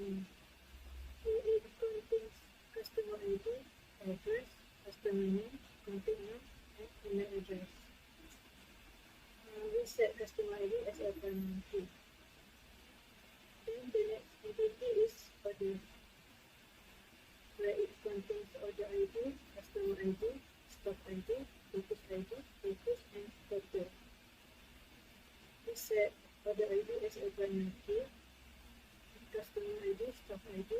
It contains customer ID, address, customer name, contact name, and email address. We set customer ID as a primary key. Then the next entity is order, where it contains order ID, customer ID, stock ID, purchase ID, purchase, and total. We set order ID as a primary key, customer ID, stock ID,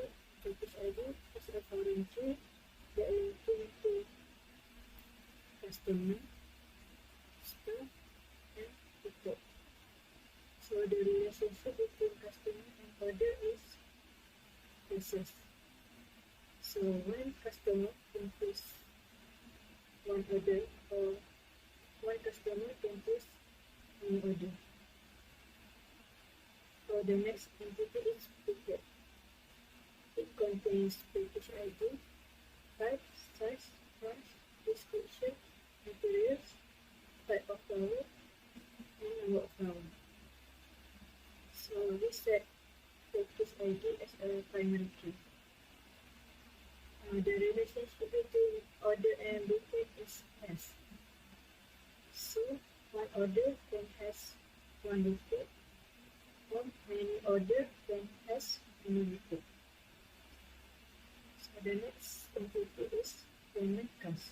purchase ID as a foreign key that linking to customer, stock, and total. So the relationship between customer and order is process. So when customer inputs one order or one customer inputs any order. So the next entity is Bouquet. It contains package ID, type, size, price, description, materials, type of flower, and number of flower. So we set package ID as a primary key. The relationship between order and bouquet is S. So one order can has one bouquet, or many order can has many bouquet. So the next entity is payment cost.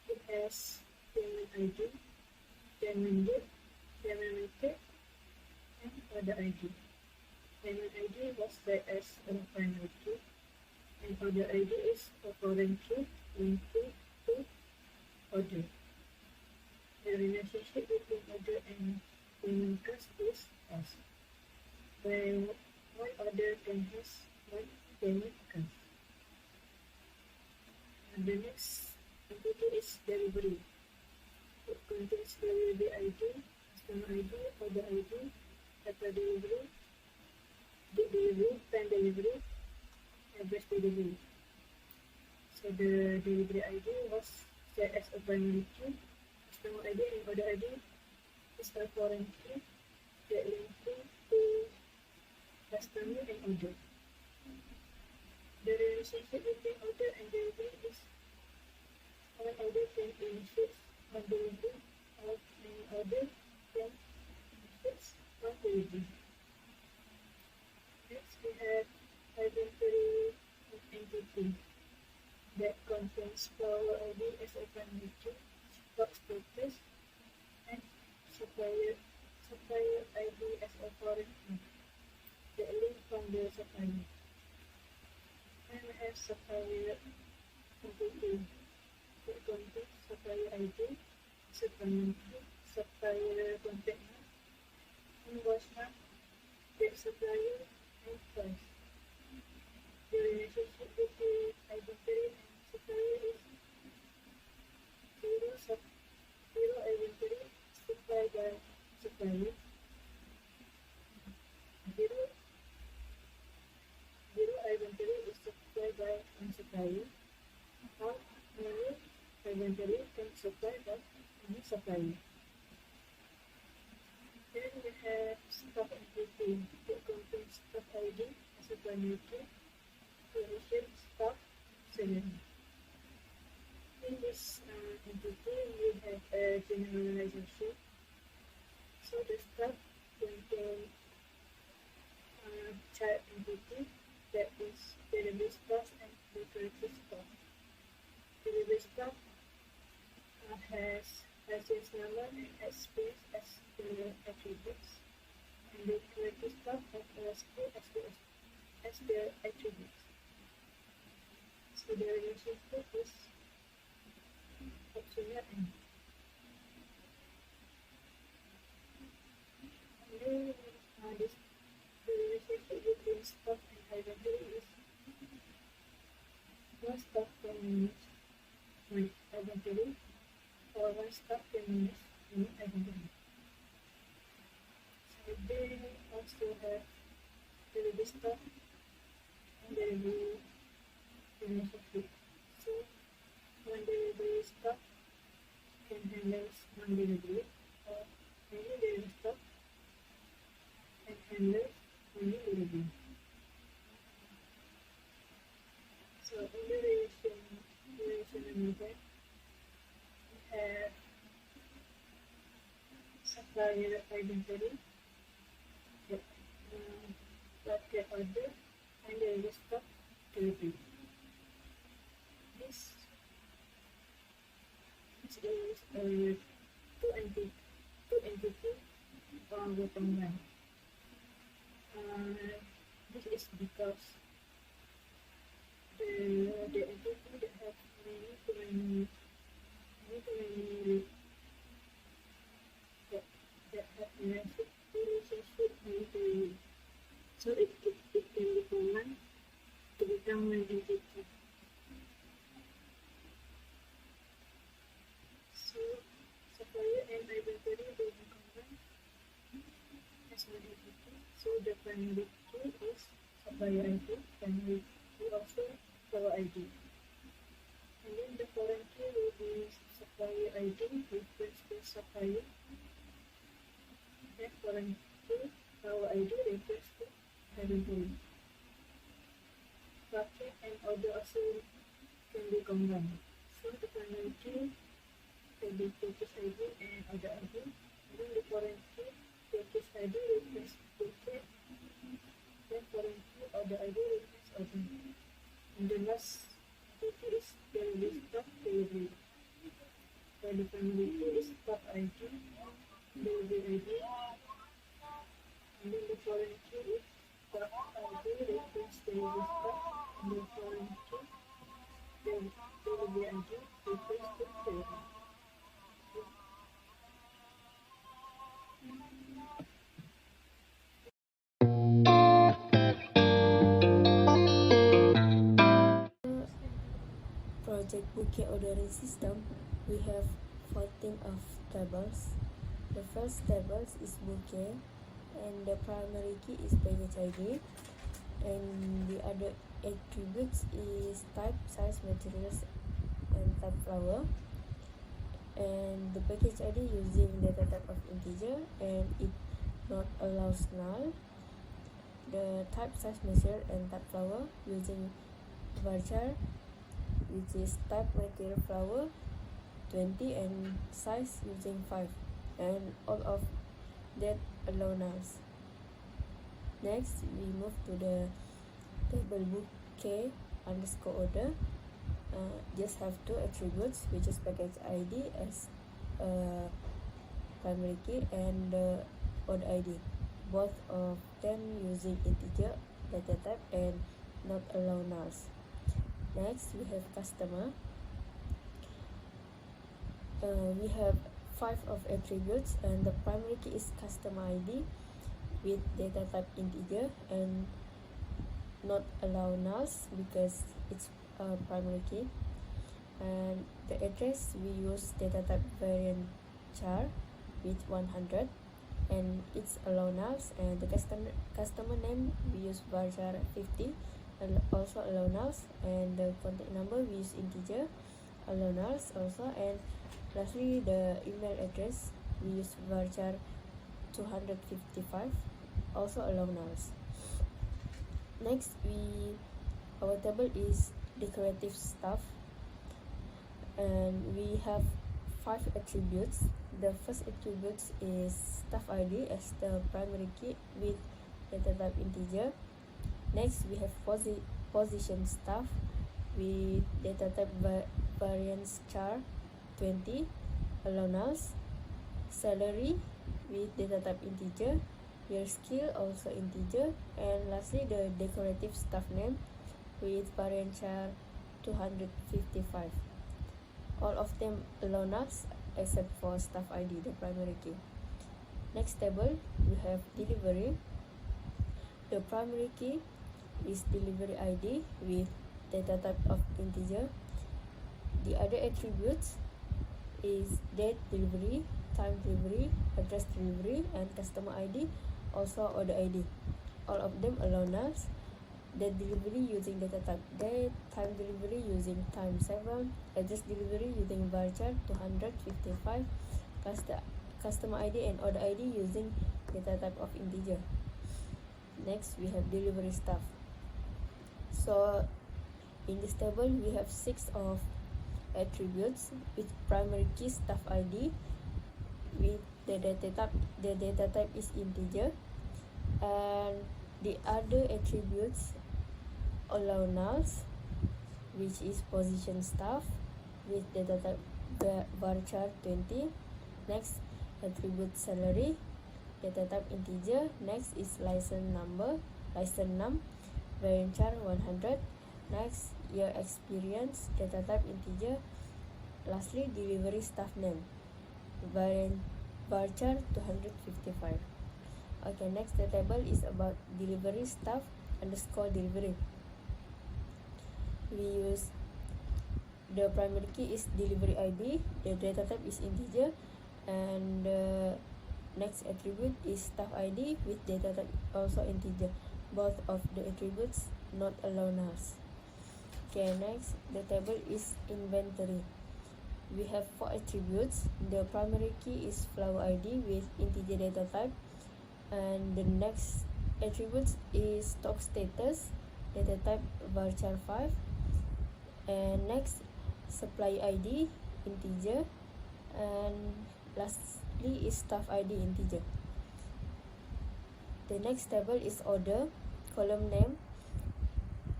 It has payment ID, payment date, payment method, and order ID. Payment ID was set as a primary key, and order ID is a foreign key linked to order. The relationship between order and payment cost is S, where one order can has one payment cost. And the next entity is delivery. It contains delivery ID, customer ID, order ID, data delivery, date delivery, time delivery, address delivery. So the delivery ID was set as a primary key, customer ID and order ID is a foreign key that linking to customer and order. The relationship between order and delivery is one order can initiate one delivery, or many order can initiate one delivery. Next we have inventory entity that contains flower ID as a primary key, stock status, and supplier ID as a foreign key that link from the supplier. And we have supplier entity that contains supplier ID as a primary key, supplier contact name, invoice number, date supplier, and price. The relationship between inventory and supplier is zero inventory supplied by supplier, zero inventory is supplied by one supplier, or many inventory can supply by any supplier. Then we have stock entity that contains stock ID as a primary key, creation, stock, selling. In this entity, we have a generalization. So the stock contains child entity that is delivery stock and decorative stock. Delivery stock has license number and SPS as the attributes, and decorative stock has LSP as the attributes. So the relationship is optional and then this the relationship between stock and inventory is one stock can manage one inventory, or one stock can manage many inventory. So they also have delivery stock and delivery relationship. So one delivery stock can handle one delivery, or many delivery stock can handle many delivery. method. We have supplier inventory, the bucket order, and the list of delivery. This is two entity bottom line. This is because the entity that have many that have relationship with the, so it can be common to become one entity. So supplier and inventory will be combined as one entity. So the primary key is supplier ID, primary key also our ID. And then the foreign key will be supplier ID refers to supplier. And foreign key, our ID refers to inventory. Bucket and order also can be combined. So the primary key can be purchase ID and order ID. And then the foreign key, purchase ID refers to Bouquet. Then foreign key, order ID refers to order. And the last entity is the list of delivery. So the primary key is stock ID, delivery ID, and then the foreign key is stock ID refers to the stock, and the foreign key, the delivery ID refers to delivery. Project Bouquet ordering system, we have 14 of tables. The first table is Bouquet, and the primary key is package ID, and the other attributes is type, size, materials, and type flower. And the package ID using data type of integer, and it not allows null. The type, size, measure, and type flower using varchar, which is type material flower 20 and size using 5, and all of that allow nulls. Next, we move to the table Bouquet underscore order. Just have two attributes, which is package ID as primary key and order ID. Both of them using integer data type and not allow nulls. Next, we have customer. We have 5 of attributes, and the primary key is customer ID with data type integer and not allow nulls because it's a primary key. And the address, we use data type variant char with 100 and it's allow nulls. And the customer name, we use varchar 50 and also allow nulls. And the contact number, we use integer, allow nulls also. And lastly, the email address, we use varchar 255, also allow nulls. Next, our table is decorative stuff, and we have 5 attributes. The first attribute is staff ID as the primary key with data type integer. Next, we have position staff with data type variance char 20, allow nulls. Salary with data type integer. Your skill also integer. And lastly, the decorative staff name with variant char 255. All of them allow nulls except for staff ID, the primary key. Next table, we have delivery. The primary key is delivery ID with data type of integer. The other attributes is date delivery, time delivery, address delivery, and customer ID, also order ID. All of them allow nulls. Date delivery using data type date, time delivery using time 7, address delivery using varchar 255, customer ID and order ID using data type of integer. Next, we have delivery staff. So in this table, we have 6 of attributes with primary key staff ID with the data type is integer, and the other attributes allow nulls, which is position staff with data type varchar 20. Next, attribute salary, data type integer. Next is license num, varchar 100. Next, year experience, data type integer. Lastly, delivery staff name, varchar 255. Okay, next the table is about delivery staff underscore delivery. We use the primary key is delivery ID, the data type is integer, and the next attribute is staff ID with data type also integer. Both of the attributes not allow nulls. Okay, next the table is inventory. We have 4 attributes. The primary key is flower ID with integer data type, and the next attributes is stock status, data type varchar 5, and next supply ID integer, and lastly is staff ID integer. The next table is order, column name.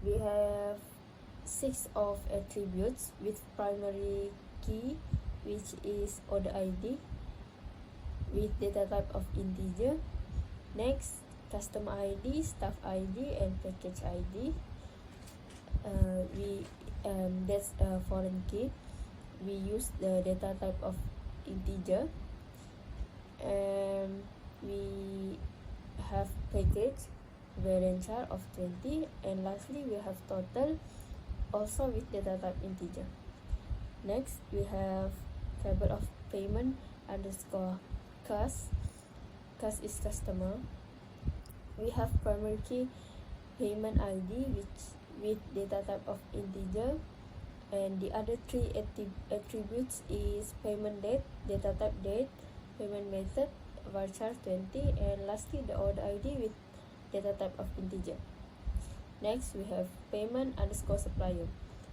We have 6 of attributes with primary key, which is order ID with data type of integer. Next, customer ID, staff ID, and package ID. That's a foreign key. We use the data type of integer, and we have package varchar of 20, and lastly we have total also with data type integer. Next, we have table of payment underscore cus. Cus is customer. We have primary key payment ID with data type of integer, and the other 3 attributes is payment date, data type date, payment method varchar 20, and lastly the order ID with data type of integer. Next, we have payment underscore supplier.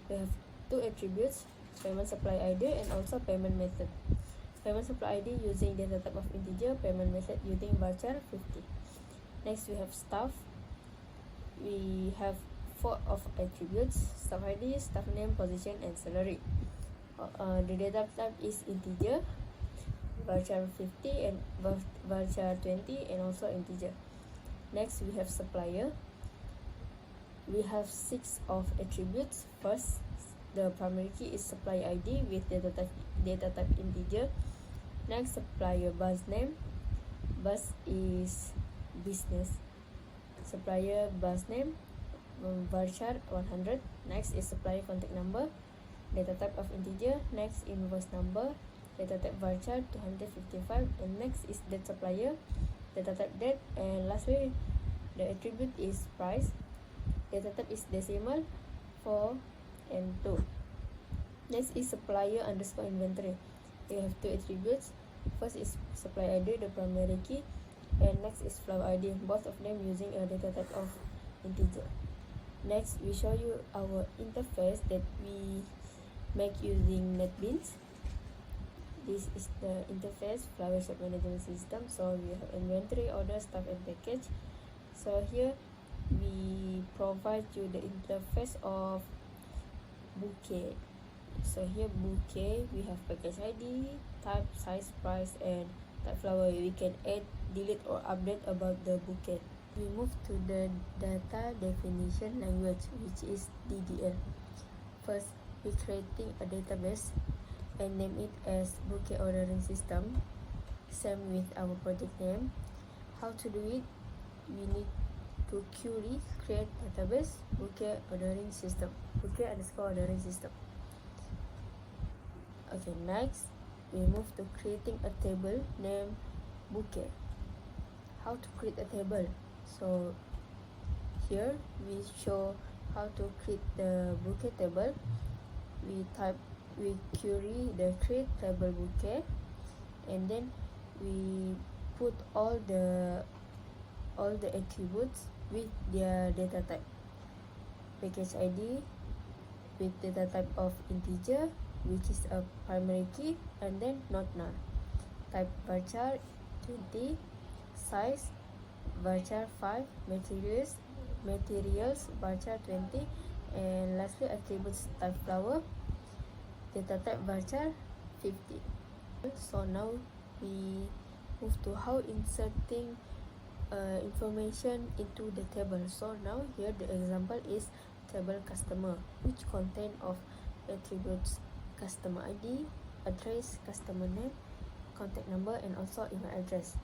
We have 2 attributes, payment supply ID and also payment method. Payment supply ID using data type of integer, payment method using varchar 50. Next, we have staff. We have 4 of attributes, staff ID, staff name, position, and salary. The data type is integer, varchar 50 and varchar 20, and also integer. Next, we have supplier. We have 6 of attributes. First, the primary key is supply ID with data type integer. Next, supplier bus name. Bus is business. Supplier bus name varchar 100. Next is supplier contact number, data type of integer. Next, invoice number, data type varchar 255, and next is date supplier, data type date, and lastly the attribute is price, data type is decimal 4 and 2. Next is supplier underscore inventory. We have 2 attributes. First is supply ID, the primary key, and next is flow ID, both of them using a data type of integer. Next, we show you our interface that we make using NetBeans. This is the interface, flower shop management system. So we have inventory, order, staff, and package. So here we provide you the interface of Bouquet. So here Bouquet, we have package ID, type, size, price, and type flower. We can add, delete, or update about the Bouquet. We move to the data definition language, which is DDL. First, we creating a database and name it as Bouquet ordering system. Same with our project name. How to do it? We need to query create database Bouquet ordering system, Bouquet underscore ordering system. Okay, next we move to creating a table named Bouquet. How to create a table? So here we show how to create the Bouquet table. We query the create table Bouquet, and then we put all the attributes with their data type. Package ID with data type of integer, which is a primary key, and then not null. Type varchar 20, size varchar 5, materials varchar 20, and lastly attributes type flower, data type varchar 50. So now we move to how inserting information into the table. So now here the example is table customer, which contain of attributes customer ID, address, customer name, contact number, and also email address.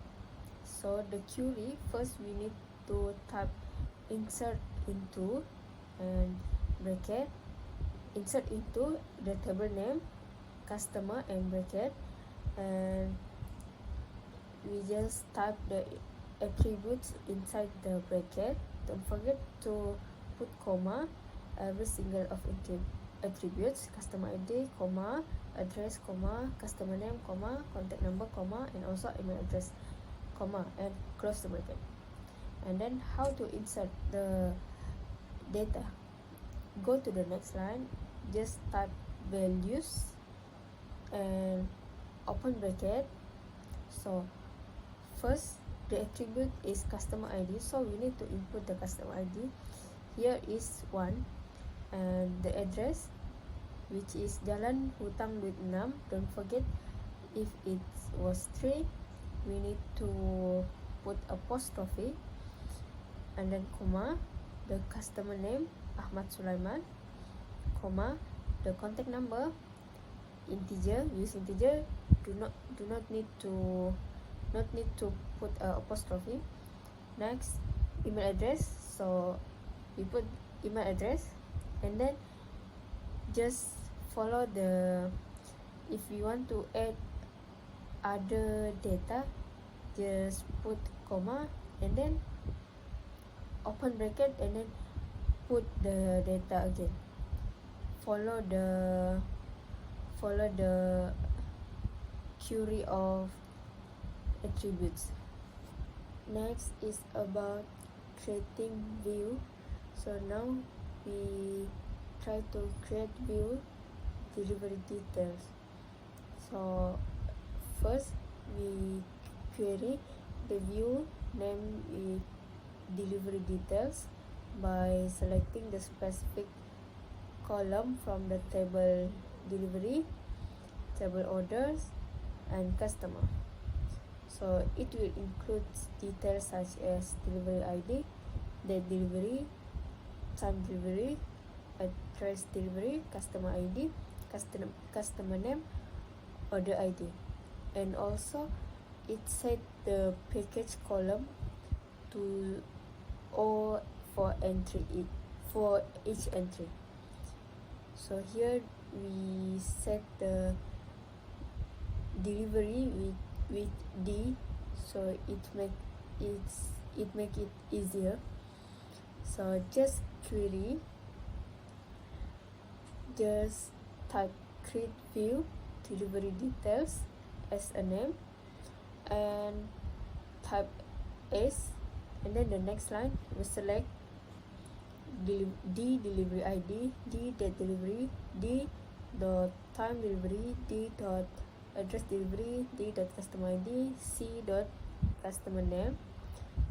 So the query, first we need to type insert into and bracket, insert into the table name, customer, and bracket, and we just type the attributes inside the bracket. Don't forget to put comma every single of attributes, customer ID, comma, address, comma, customer name, comma, contact number, comma, and also email address, comma, and close the bracket. And then how to insert the data. Go to the next line, just type values and open bracket. So first the attribute is customer ID, so we need to input the customer ID. Here is 1, and the address, which is Jalan Hutang Duit 6. Don't forget, if it was 3, we need to put apostrophe, and then comma, the customer name Ahmad Sulaiman, comma, the contact number integer, use integer, do not need to put apostrophe. Next, email address, so we put email address, and then just follow the, if you want to add other data, just put comma and then open bracket and then put the data again. Follow the query of attributes. Next is about creating view. So now we try to create view delivery details. So first we query the view name with delivery details by selecting the specific column from the table delivery, table orders, and customer. So it will include details such as delivery ID, date delivery, time delivery, address delivery, customer ID, customer name, order ID, and also it set the package column to O for each entry. So here we set the delivery with D, so it make it easier. So just query, just type create view delivery details as a name and type S, and then the next line we select D delivery ID, D date delivery, D dot time delivery, D dot address delivery, D dot customer ID, C dot customer name,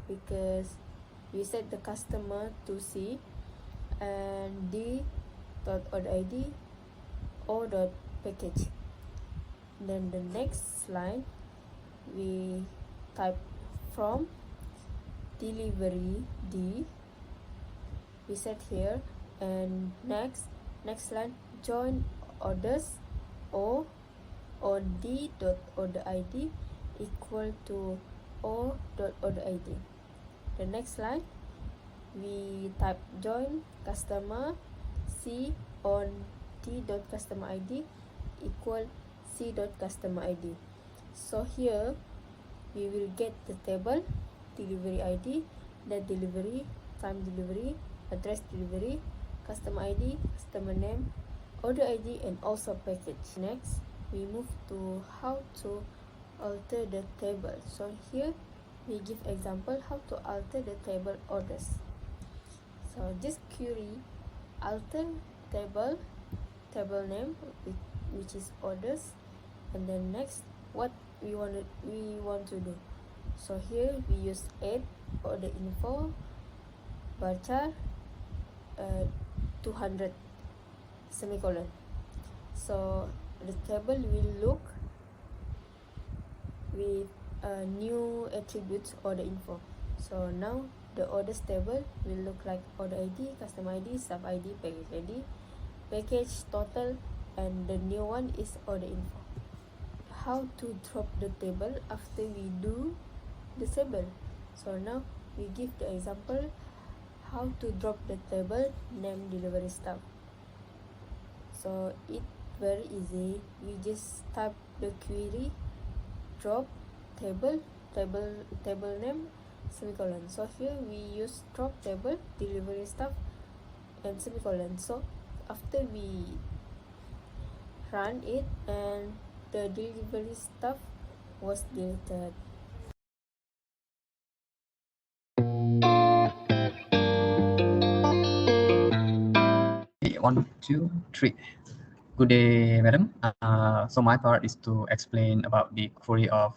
because we set the customer to C, and D dot order ID, O dot package. Then the next line we type from delivery D, we set here, and next line join orders O on D dot order ID equal to O dot order ID. The next line we type join customer C on D dot customer ID equal C dot customer ID. So here we will get the table delivery ID, date delivery, time delivery, address delivery, customer ID, customer name, order ID, and also package. Next, we move to how to alter the table. So here we give example how to alter the table orders. So just query alter table name which is orders, and then next what we want to do. So here we use add order info varchar 200 semicolon. So the table will look with new attributes order info. So now the orders table will look like order ID, customer ID, sub ID, package ID, package total, and the new one is order info. How to drop the table after we do the table. So now we give the example how to drop the table name delivery staff. So it's very easy. We just type the query drop table name semicolon. So here we use drop table delivery staff and semicolon. So after we run it, and the delivery staff was deleted. 1, 2, 3. Good day, madam. So my part is to explain about the query of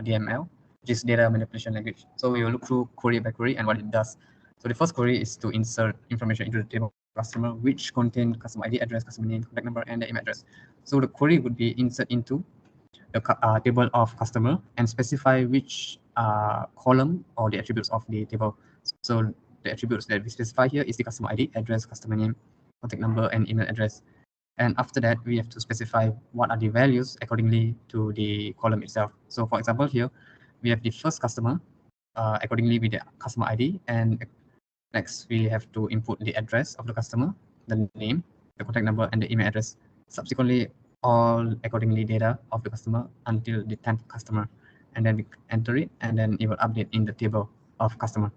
DML, which is data manipulation language. So we will look through query by query and what it does. So the first query is to insert information into the table of customer, which contain customer ID, address, customer name, contact number, and the email address. So the query would be insert into the table of customer and specify which column or the attributes of the table. So the attributes that we specify here is the customer ID, address, customer name, contact number, and email address. And after that, we have to specify what are the values accordingly to the column itself. So for example, here we have the first customer accordingly with the customer ID, and next we have to input the address of the customer, the name, the contact number, and the email address. Subsequently, all accordingly data of the customer until the 10th customer, and then we enter it, and then it will update in the table of customer.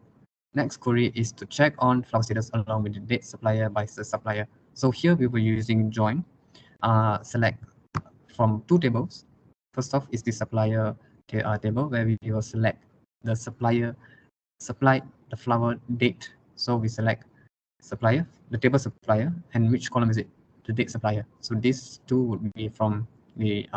Next query is to check on flower status along with the date supplier by the supplier. So here we were using join, select from two tables. First off is the supplier table where we will select the supplier supplied the flower date. So we select supplier, the table supplier, and which column is it? The date supplier. So these two would be from the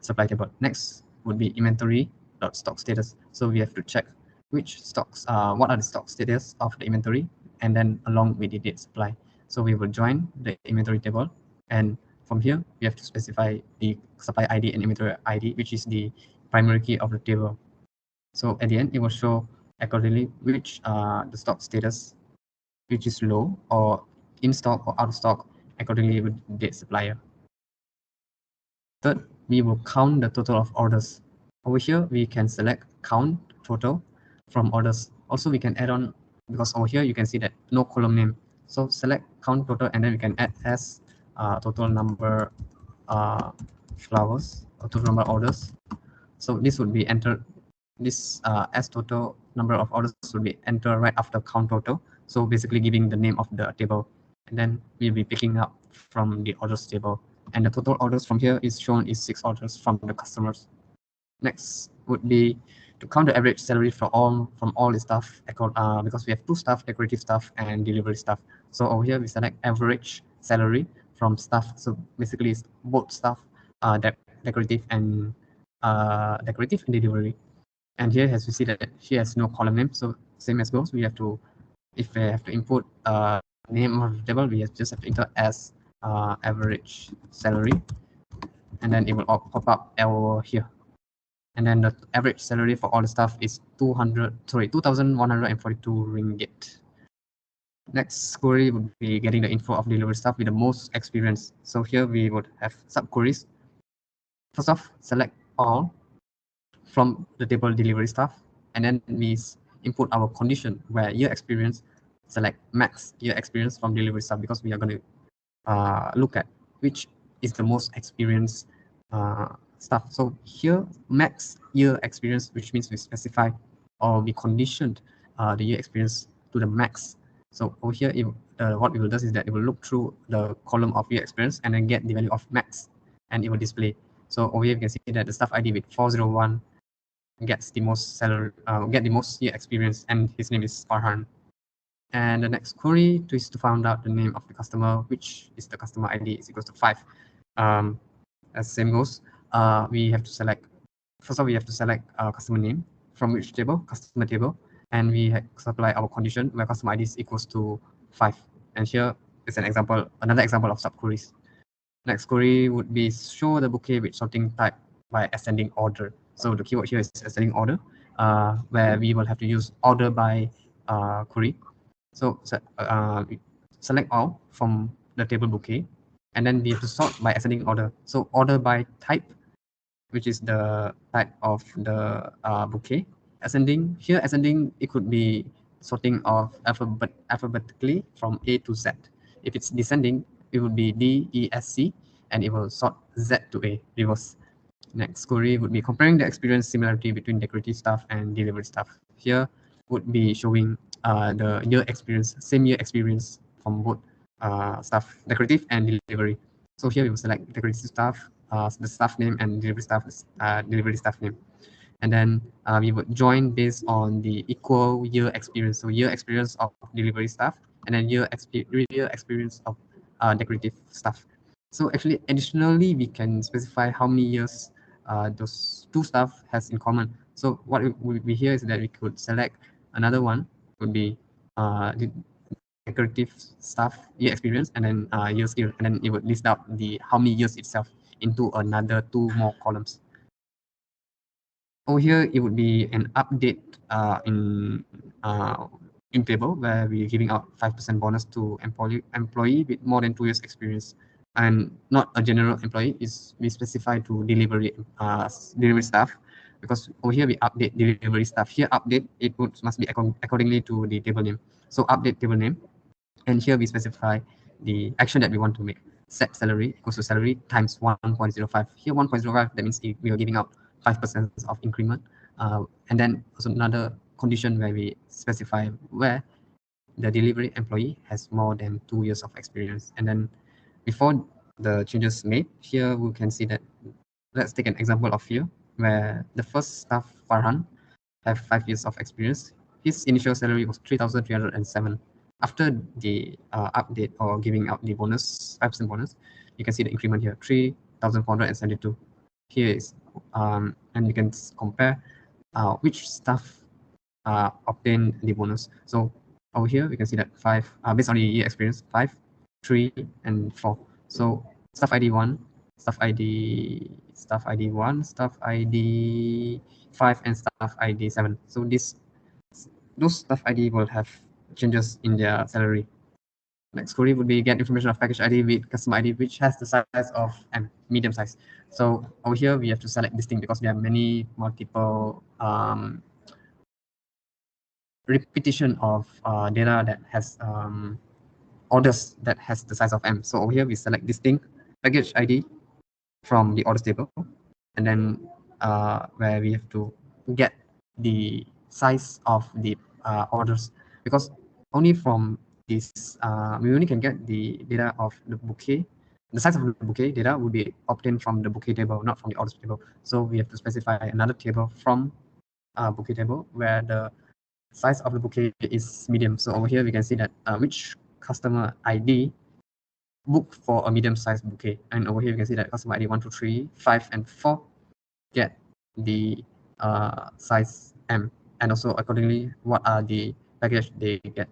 supply table. Next would be inventory dot stock status. So we have to check which stocks, what are the stock status of the inventory, and then along with the date supply. So we will join the inventory table, and from here we have to specify the supply ID and inventory ID, which is the primary key of the table. So at the end, it will show accordingly which the stock status, which is low or in stock or out of stock, accordingly with date supplier. Third, we will count the total of orders. Over here, we can select count total from orders. Also, we can add on, because over here you can see that no column name. So select count total, and then we can add as total number flowers or total number orders. So this would be entered. This as total number of orders would be entered right after count total. So basically giving the name of the table, and then we'll be picking up from the orders table. And the total orders from here is shown is 6 orders from the customers. Next would be to count the average salary from all the staff, because we have two staff, decorative staff and delivery staff. So over here we select average salary from staff. So basically it's both staff, decorative and delivery. And here, as we see that she has no column name, so same as goes, we have to, if we have to input name of the table, we just have to enter as average salary, and then it will pop up over here. And then the average salary for all the staff is 2,142 ringgit. Next query would be getting the info of delivery staff with the most experience. So here we would have sub queries. First off, select all from the table delivery staff, and then we input our condition where year experience, select max year experience from delivery staff, because we are going to look at which is the most experienced staff. So here max year experience, which means we specify or we conditioned the year experience to the max. So over here, what we will do is that it will look through the column of year experience and then get the value of max, and it will display. So over here you can see that the staff ID with 401 gets the most salary, get the most year experience, and his name is Farhan. And the next query is to find out the name of the customer, which is the customer ID is equals to 5. as same goes, we have to select, first of all, we have to select customer name from which table, customer table, and we supply our condition where customer ID is equals to 5. And here is an example, another example of subqueries. Next query would be show the bouquet with sorting type by ascending order. So the keyword here is ascending order, where we will have to use order by query. So select all from the table bouquet, and then we have to sort by ascending order. So order by type, which is the type of the bouquet. Ascending, here ascending, it could be sorting of alphabetically from A to Z. If it's descending, it would be D, E, S, C, and it will sort Z to A, reverse. Next query would be comparing the experience similarity between decorative staff and delivery staff. Here would be showing the year experience, same year experience from both staff, decorative and delivery. So here we will select decorative staff, the staff name, and delivery staff name. And then we would join based on the equal year experience. So year experience of delivery staff, and then year experience of decorative staff. So actually, additionally, we can specify how many years those two staff has in common. So what we here is that we could select another one, would be the decorative staff year experience, and then year skill, and then it would list out the how many years itself into another 2 more columns. Over here, it would be an update in table where we're giving out 5% bonus to employee with more than 2 years experience, and not a general employee. Is we specify to delivery staff, because over here we update delivery staff. Here update, it must be accordingly to the table name. So update table name, and here we specify the action that we want to make. Set salary equals to salary times 1.05. Here 1.05, that means we are giving out 5% of increment. And then also another condition where we specify where the delivery employee has more than 2 years of experience. And then before the changes made, here we can see that, let's take an example of here, where the first staff, Farhan, have 5 years of experience. His initial salary was 3,307. After the update or giving out the bonus, 5% bonus, you can see the increment here, 3,472. Here is, and you can compare which staff obtain the bonus. So over here, we can see that 5, based on the year experience, 5, 3, and 4. So staff ID 1, staff ID 1, staff ID 5, and staff ID 7. So those staff ID will have changes in their salary. Next query would be get information of package ID with customer ID, which has the size of M, medium size. So over here, we have to select this thing because there are many multiple repetition of data that has orders that has the size of M. So over here, we select this thing, package ID from the orders table, and then where we have to get the size of the orders, because only from this we only can get the data of the bouquet. The size of the bouquet data will be obtained from the bouquet table, not from the orders table. So we have to specify another table from bouquet table where the size of the bouquet is medium. So over here we can see that which customer ID book for a medium-sized bouquet, and over here you can see that customer ID 1, 2, 3, 5, and 4 get the size M, and also accordingly what are the package they get.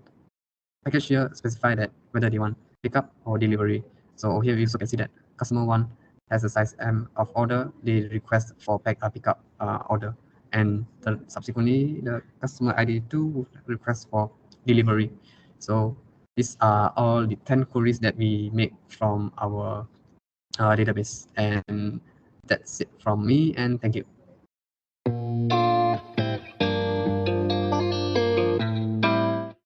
Package here specify that whether they want pickup or delivery. So over here we also can see that customer 1 has a size M of order, they request for pickup order, and subsequently the customer ID 2 will request for delivery. So these are all the 10 queries that we make from our database, and that's it from me, and thank you.